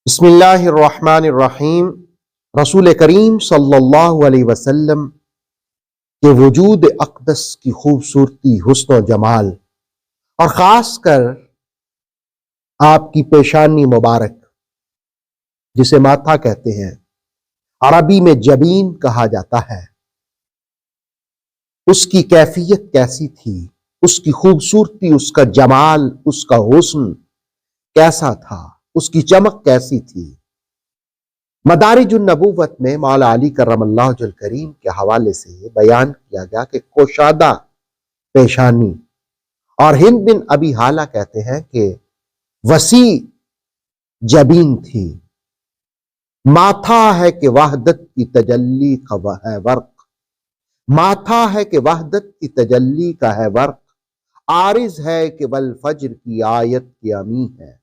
بسم اللہ الرحمن الرحیم۔ رسول کریم صلی اللہ علیہ وسلم کے وجود اقدس کی خوبصورتی، حسن و جمال، اور خاص کر آپ کی پیشانی مبارک جسے ماتھا کہتے ہیں، عربی میں جبین کہا جاتا ہے، اس کی کیفیت کیسی تھی، اس کی خوبصورتی، اس کا جمال، اس کا حسن کیسا تھا، اس کی چمک کیسی تھی۔ مدارج النبوت میں مولا علی کرم اللہ وجہ الکریم کے حوالے سے بیان کیا گیا کہ کوشادہ پیشانی، اور ہند بن ابی حالہ کہتے ہیں کہ وسیع جبین تھی، ماتھا ہے کہ وحدت کی تجلی کا ہے ورق، ماتھا ہے کہ وحدت کی تجلی کا ہے ورق، عارض ہے کہ والفجر کی آیت کی امی ہے۔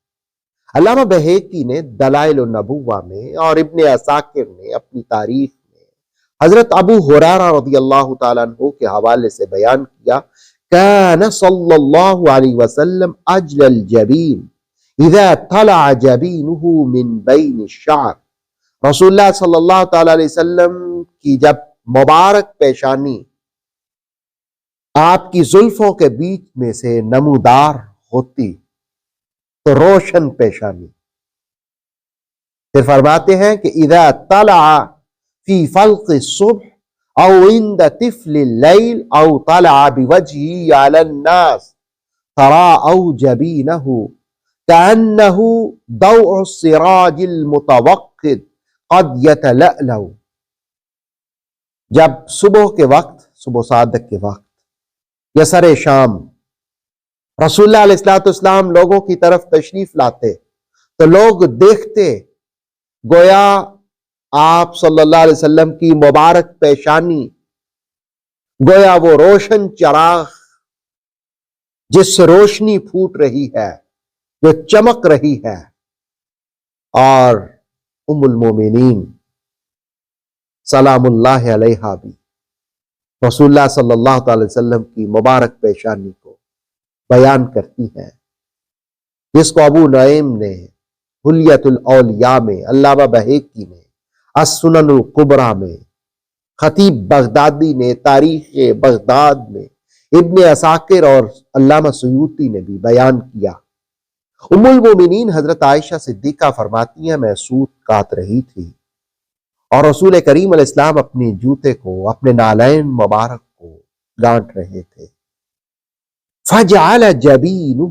علامہ بہیقی نے دلائل النبوہ میں اور ابن عساکر نے اپنی تاریخ میں حضرت ابو ہریرہ رضی اللہ تعالیٰ عنہ کے حوالے سے بیان کیا، کان صلی اللہ علیہ وسلم اجل الجبین اذا طلع جبینہ من بین الشعر۔ رسول اللہ صلی اللہ تعالیٰ علیہ وسلم کی جب مبارک پیشانی آپ کی زلفوں کے بیچ میں سے نمودار ہوتی تو روشن پیشانی، پھر فرماتے ہیں کہ اذا طلع فی فلق الصبح او عند طفل اللیل او طلع بوجهه علی الناس تراءوا جبینہ کأنہ ضوء السراج المتوقد قد یتلألؤ۔ جب صبح کے وقت، صبح صادق کے وقت یا سر شام رسول اللہ علیہ السلام لوگوں کی طرف تشریف لاتے تو لوگ دیکھتے گویا آپ صلی اللہ علیہ وسلم کی مبارک پیشانی گویا وہ روشن چراغ جس سے روشنی پھوٹ رہی ہے، جو چمک رہی ہے، اور ام المومنین سلام اللہ علیہا بھی رسول اللہ صلی اللہ تعالی وسلم کی مبارک پیشانی کو بیان کرتی ہیں، جس کو ابو نعیم نے حلیت الاولیاء میں، علامہ بہیقی نے السنن الکبریٰ میں، خطیب بغدادی نے تاریخ بغداد میں، ابن عساکر اور علامہ سیوطی نے بھی بیان کیا۔ ام المومنین حضرت عائشہ صدیقہ فرماتی ہیں، میں سوت کاٹ رہی تھی اور رسول کریم علیہ السلام اپنے جوتے کو، اپنے نالین مبارک کو گانٹ رہے تھے۔ فجعل جبینہ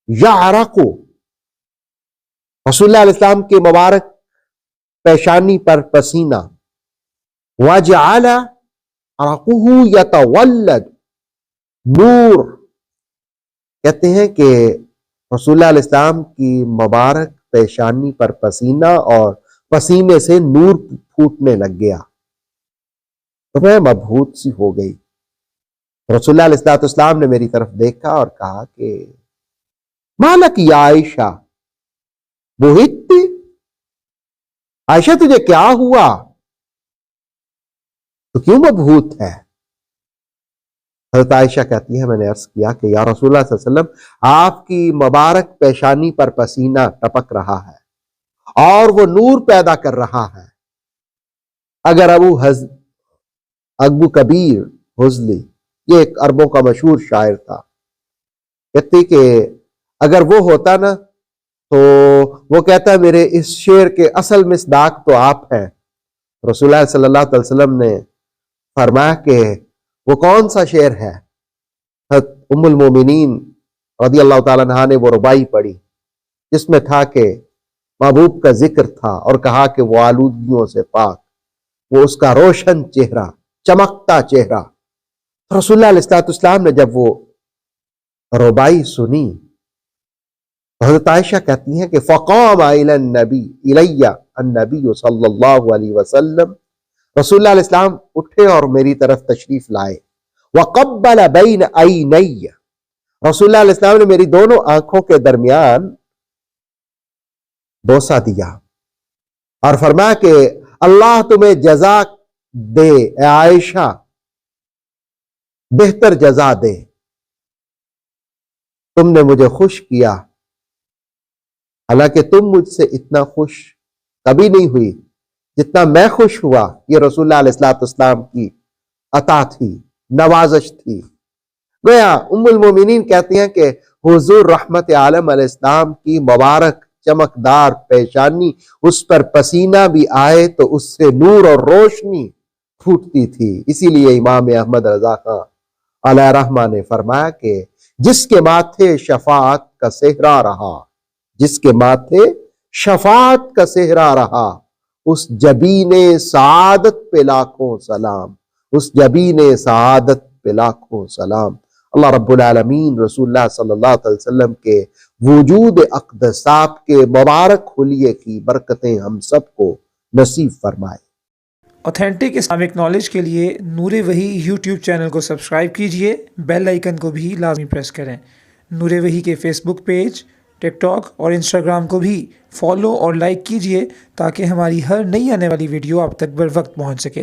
یعرق، رسول اللہ علیہ السلام کے مبارک پیشانی پر پسینہ، وجعل عرقہ یتولد نور، کہتے ہیں کہ رسول اللہ علیہ السلام کی مبارک پیشانی پر پسینہ اور پسینے سے نور پھوٹنے لگ گیا تو میں مبہوت سی ہو گئی۔ رسول اللہ علیہ السلام نے میری طرف دیکھا اور کہا کہ مالک یا عائشہ بہت، عائشہ تجھے کیا ہوا، تو کیوں مبہوت ہے؟ حضرت عائشہ کہتی ہے، میں نے عرض کیا کہ یا رسول اللہ صلی اللہ علیہ وسلم، آپ کی مبارک پیشانی پر پسینہ ٹپک رہا ہے اور وہ نور پیدا کر رہا ہے۔ اگر ابو کبیر حزلی، یہ ایک عربوں کا مشہور شاعر تھا، کہتے کہ اگر وہ ہوتا نا تو وہ کہتا میرے اس شعر کے اصل مصداق تو آپ ہیں۔ رسول اللہ صلی اللہ علیہ وسلم نے فرمایا کہ وہ کون سا شعر ہے؟ ام المومنین رضی اللہ تعالیٰ عنہا نے وہ ربائی پڑھی جس میں تھا کہ محبوب کا ذکر تھا اور کہا کہ وہ آلودگیوں سے پاک، وہ اس کا روشن چہرہ، چمکتا چہرہ۔ رسول اللہ علیہ السلام نے جب وہ ربائی سنی، حضرت عائشہ کہتی ہیں کہ فقام الی النبی صلی اللہ علیہ وسلم، رسول اللہ علیہ السلام اٹھے اور میری طرف تشریف لائے۔ وقبل بین عینی، رسول اللہ علیہ السلام نے میری دونوں آنکھوں کے درمیان بوسہ دیا اور فرمایا کہ اللہ تمہیں جزا دے اے عائشہ، بہتر جزا دے، تم نے مجھے خوش کیا۔ حالانکہ تم مجھ سے اتنا خوش کبھی نہیں ہوئی جتنا میں خوش ہوا. یہ رسول اللہ علیہ السلام کی عطا تھی، نوازش تھی. گویا ام المومنین کہتی ہیں کہ حضور رحمت عالم علیہ السلام کی مبارک چمکدار پیشانی، اس پر پسینہ بھی آئے تو اس سے نور اور روشنی پھوٹتی تھی. اسی لیے امام احمد رضا خان علیہ رحمہ نے فرمایا کہ جس کے ماتھے شفاعت کا صحرا رہا، جس کے ماتھے شفاعت کا صحرا رہا، اس جبین سعادت پہ لاکھوں سلام، اس جبین سعادت پہ لاکھوں سلام. اللہ رب العالمین رسول اللہ صلی اللہ علیہ وسلم کے وجود اقدسات کے مبارک خلیے کی برکتیں ہم سب کو نصیب فرمائے. اوتھینٹک اسلامک نالج کے لیے نور وحی یوٹیوب چینل کو سبسکرائب کیجئے، بیل آئیکن کو بھی لازمی پریس کریں. نور وحی کے فیس بک پیج، ٹک ٹاک اور انسٹاگرام کو بھی فالو اور لائک کیجئے تاکہ ہماری ہر نئی آنے والی ویڈیو آپ تک بر وقت پہنچ سکے.